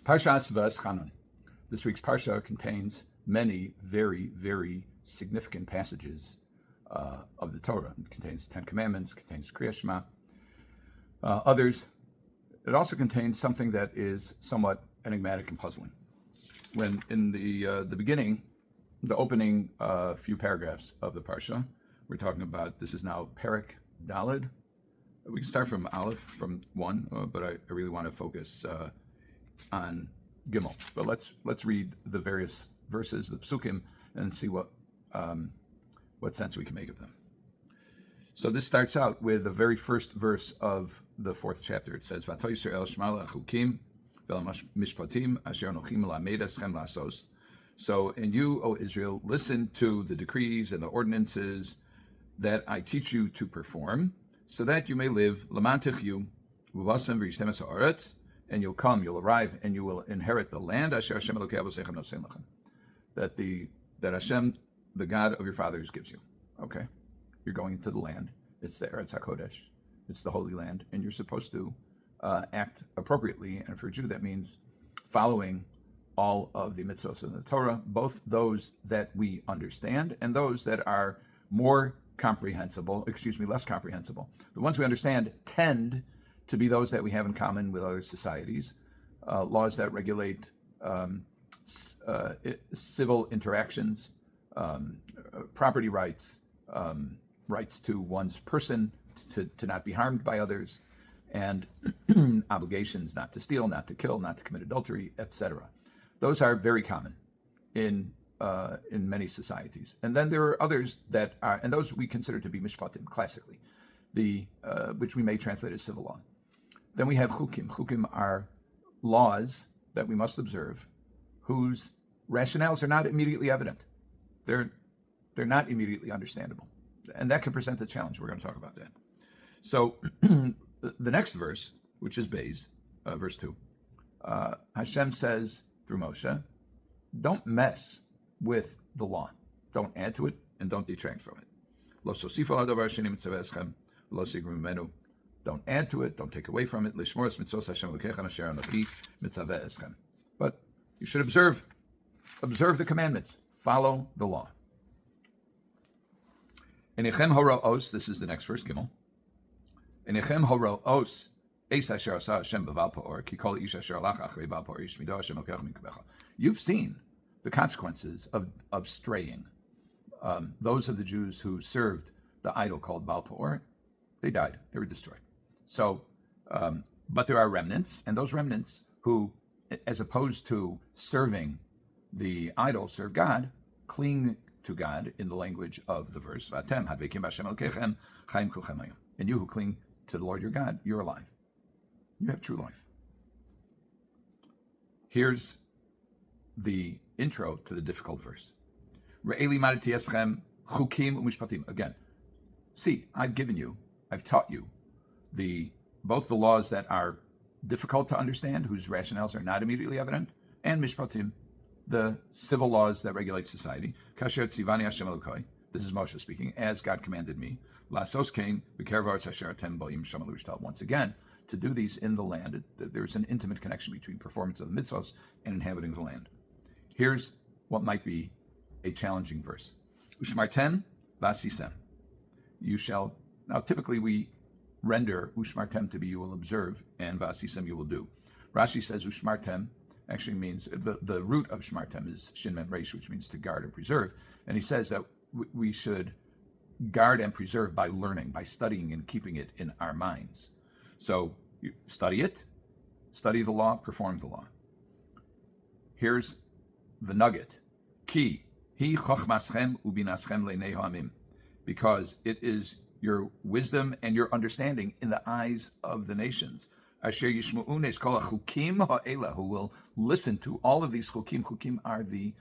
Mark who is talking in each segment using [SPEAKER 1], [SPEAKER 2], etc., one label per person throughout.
[SPEAKER 1] Parshas Vaeschanan. This week's Parsha contains many very, very significant passages of the Torah. It contains the Ten Commandments, contains Kriya Shema, others. It also contains something that is somewhat enigmatic and puzzling. When in the beginning, the opening few paragraphs of the Parsha, we're talking about, this is now Perek Daled. We can start from Aleph, from 1, but I really want to focus on Gimel. But let's read the various verses, the psukim, and see what sense we can make of them. So this starts out with the very first verse of the 4th chapter. It says, "V'ato Yisrael shma lechukim ve'mishpatim asher anochi melamed eschem lasos." So, and you, O Israel, listen to the decrees and the ordinances that I teach you to perform, so that you may live. L'man tichyu v'vasem v'yishtem es haaretz, and you'll come, you'll arrive, and you will inherit the land asher Hashem Elokei avosechem nosen lechem, that Hashem, the God of your fathers, gives you. Okay, you're going into the land. It's the Eretz HaKodesh. It's the Holy Land, and you're supposed to act appropriately. And for a Jew, that means following all of the mitzvos in the Torah, both those that we understand and those that are less comprehensible. The ones we understand tend to be those that we have in common with other societies, laws that regulate civil interactions, property rights, rights to one's person, to not be harmed by others, and obligations not to steal, not to kill, not to commit adultery, etc. Those are very common in many societies. And then there are others that are, and those we consider to be mishpatim, classically, which we may translate as civil law. Then we have chukim. Chukim are laws that we must observe, whose rationales are not immediately evident. They're not immediately understandable. And that can present a challenge. We're going to talk about that. So the next verse, which is Beis, verse 2, Hashem says through Moshe, don't mess with the law. Don't add to it and don't detract from it. Lo sosifu al davar sheni mitzvah eschem, lo sigru mimenu. Don't add to it, don't take away from it. Lishmor mitzvos Hashem Elokechem asher anochi mitzvah eschem. But you should observe the commandments, follow the law. Enechem horo'os, this is the next verse, Gimel. Enechem horo'os, eis asher asa Hashem b'val pa'or, ki kol ish asher alach achrei b'val pa'or ish mido Hashem Elokechem minkabecha. You've seen the consequences of straying. Those of the Jews who served the idol called Baal Peor, they died. They were destroyed. So, but there are remnants, and those remnants who, as opposed to serving the idol, serve God, cling to God in the language of the verse. And you who cling to the Lord your God, you're alive. You have true life. Here's the intro to the difficult verse. Again, see, I've taught you both the laws that are difficult to understand, whose rationales are not immediately evident, and mishpatim, the civil laws that regulate society. Kasher tzivani Hashem Elokei, this is Moshe speaking, as God commanded me. Lasos kain b'kerev haaretz asher atem bo'im shama l'rishtal. Once again, to do these in the land, there's an intimate connection between performance of the mitzvos and inhabiting the land. Here's what might be a challenging verse. Ushmartem vasisem. You shall. Now, typically we render ushmartem to be you will observe, and vasisem you will do. Rashi says ushmartem actually means, the root of shmartem is shin mem reish, which means to guard or preserve. And he says that we should guard and preserve by learning, by studying and keeping it in our minds. So you study it, study the law, perform the law. Here's the nugget. Ki, hi chochmaschem ubinaschem leinei ha'amim, because it is your wisdom and your understanding in the eyes of the nations. Asher yishmu'un es kol chukim ha'ela, who will listen to all of these chukim. Chukim are the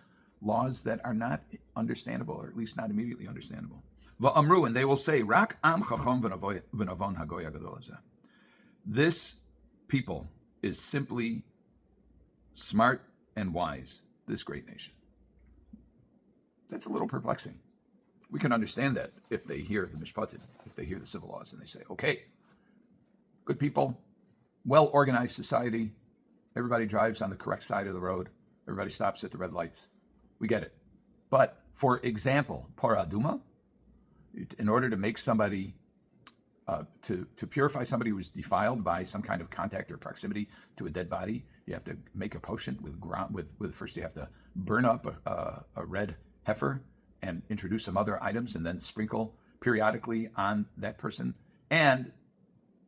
[SPEAKER 1] laws that are not understandable, or at least not immediately understandable. Va'amru, and they will say, Rak am chacham v'navon hagoy hagadol hazeh. This people is simply smart and wise, this great nation. That's a little perplexing. We can understand that if they hear the mishpatim, if they hear the civil laws, and they say, okay, good people, well-organized society, Everybody drives on the correct side of the road. Everybody stops at the red lights. We get it. But for example, paraduma, in order to make somebody, to purify somebody who was defiled by some kind of contact or proximity to a dead body, you have to make a potion with first you have to burn up a red heifer and introduce some other items and then sprinkle periodically on that person. And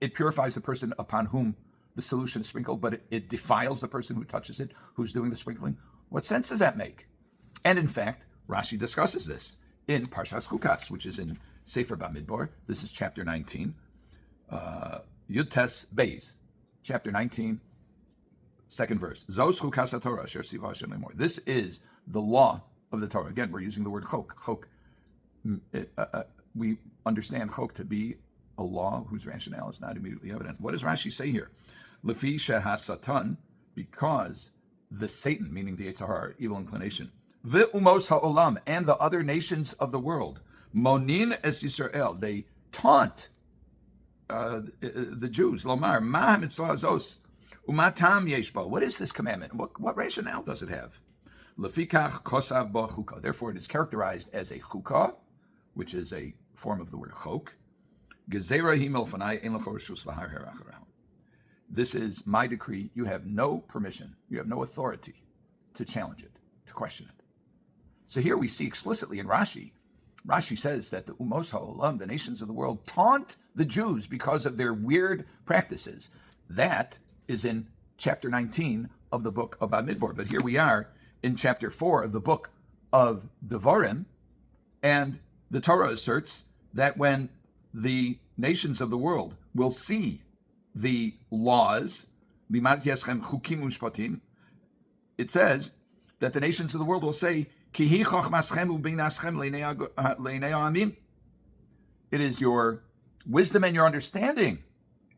[SPEAKER 1] it purifies the person upon whom the solution is sprinkled, but it defiles the person who touches it, who's doing the sprinkling. What sense does that make? And in fact, Rashi discusses this in Parshas Chukas, which is in Sefer Bamidbar. This is chapter 19, Yud-Tes Beis, chapter 19, second verse. Zos Chukas HaTorah asher tziva Hashem lemor. This is the law of the Torah. Again, we're using the word chok. Chok. We understand chok to be a law whose rationale is not immediately evident. What does Rashi say here? Lefi shehasatan, because the Satan, meaning the Yetzer Hara, evil inclination, ve'umos ha'olam, and the other nations of the world, monin es Yisrael, they taunt the Jews. Lomar, ma mitzvah zos, umatam yeshba. What is this commandment? What rationale does it have? Lefikach kosav bo chukah. Therefore, it is characterized as a chukah, which is a form of the word chok. Gezerah hi milfanai ein lecho reshus laharher acharahu. This is my decree. You have no permission. You have no authority to challenge it, to question it. So here we see explicitly in Rashi says that the umos ha'olam, the nations of the world, taunt the Jews because of their weird practices. That is in chapter 19 of the book of Bamidbar. But here we are in chapter 4 of the book of Devarim, and the Torah asserts that when the nations of the world will see the laws, it says that the nations of the world will say, it is your wisdom and your understanding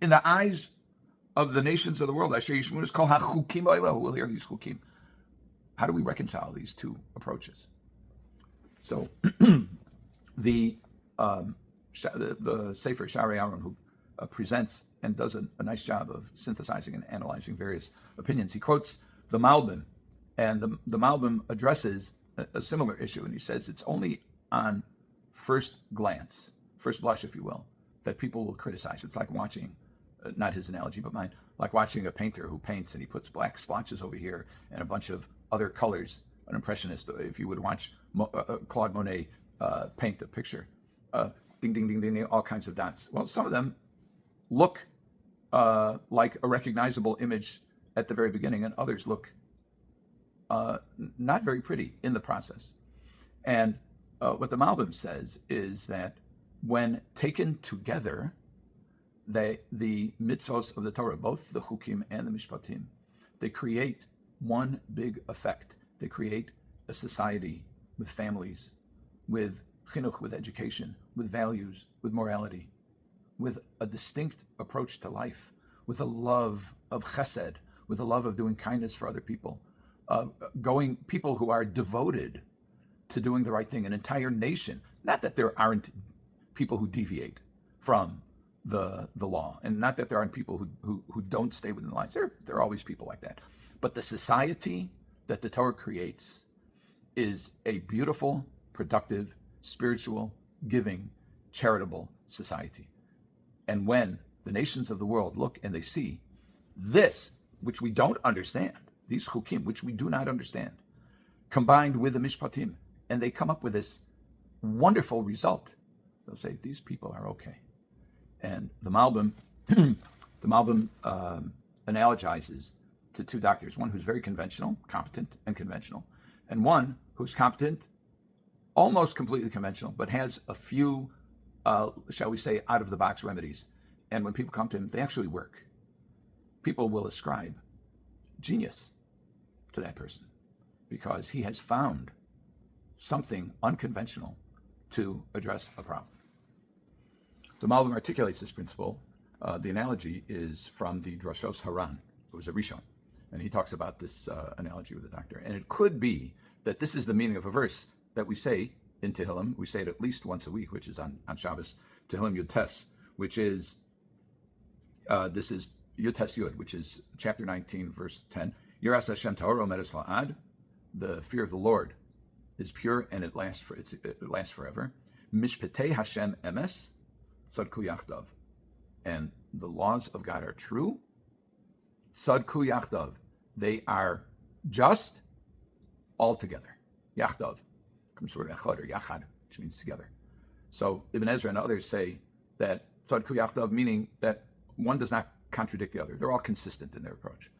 [SPEAKER 1] in the eyes of the nations of the world. Who will hear these chukim? How do we reconcile these two approaches? So the Sefer Shaarei Aharon, who presents and does a nice job of synthesizing and analyzing various opinions, he quotes the Malbim, and the Malbim addresses a similar issue, and he says it's only on first glance, first blush, if you will, that people will criticize. It's like watching, not his analogy, but mine, like watching a painter who paints and he puts black splotches over here and a bunch of other colors, an impressionist. If you would watch Claude Monet paint a picture, ding, ding, ding, ding, all kinds of dots. Well, some of them look like a recognizable image at the very beginning, and others look not very pretty in the process. And what the Malbim says is that when taken together, the mitzvos of the Torah, both the chukim and the mishpatim, they create one big effect. They create a society with families, with chinuch, with education, with values, with morality, with a distinct approach to life, with a love of chesed, with a love of doing kindness for other people, people who are devoted to doing the right thing, an entire nation. Not that there aren't people who deviate from the law, and not that there aren't people who don't stay within the lines. There are always people like that. But the society that the Torah creates is a beautiful, productive, spiritual, giving, charitable society. And when the nations of the world look and they see this, which we don't understand, these chukim, which we do not understand, combined with the mishpatim, and they come up with this wonderful result, they'll say, these people are okay. And the Malbim, analogizes to two doctors, one who's very conventional, competent and conventional, and one who's competent, almost completely conventional, but has a few, shall we say, out-of-the-box remedies. And when people come to him, they actually work. People will ascribe genius to that person because he has found something unconventional to address a problem. The Malbim articulates this principle. The analogy is from the Drashos Haran, who was a Rishon, and he talks about this analogy with the doctor. And it could be that this is the meaning of a verse that we say in Tehillim. We say it at least once a week, which is on Shabbos, Tehillim Yud Tes, which is, this is Yutes Yud, which is chapter 19, verse 10. Yiras Hashem Tahor Omedes La'ad. The fear of the Lord is pure and it lasts forever. Mishpetei Hashem Emes Tzadku Yachdav. And the laws of God are true. Tzadku Yachdav. They are just altogether. Yachdav comes from echad or yachad, which means together. So Ibn Ezra and others say that tzadku yachdav, meaning that one does not contradict the other. They're all consistent in their approach.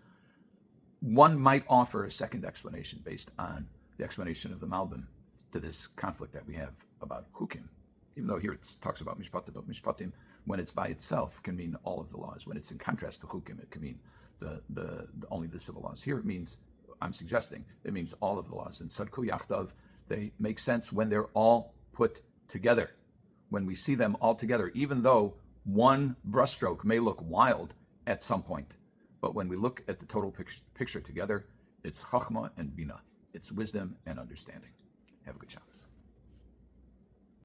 [SPEAKER 1] One might offer a second explanation based on the explanation of the Malbim to this conflict that we have about chukim. Even though here it talks about mishpatim, but mishpatim, when it's by itself, can mean all of the laws. When it's in contrast to chukim, it can mean the only the civil laws. Here it means, I'm suggesting, it means all of the laws. And tzadku yachdav, they make sense when they're all put together. When we see them all together, even though one brushstroke may look wild at some point, but when we look at the total picture together, it's chachma and bina. It's wisdom and understanding. Have a good Shabbat.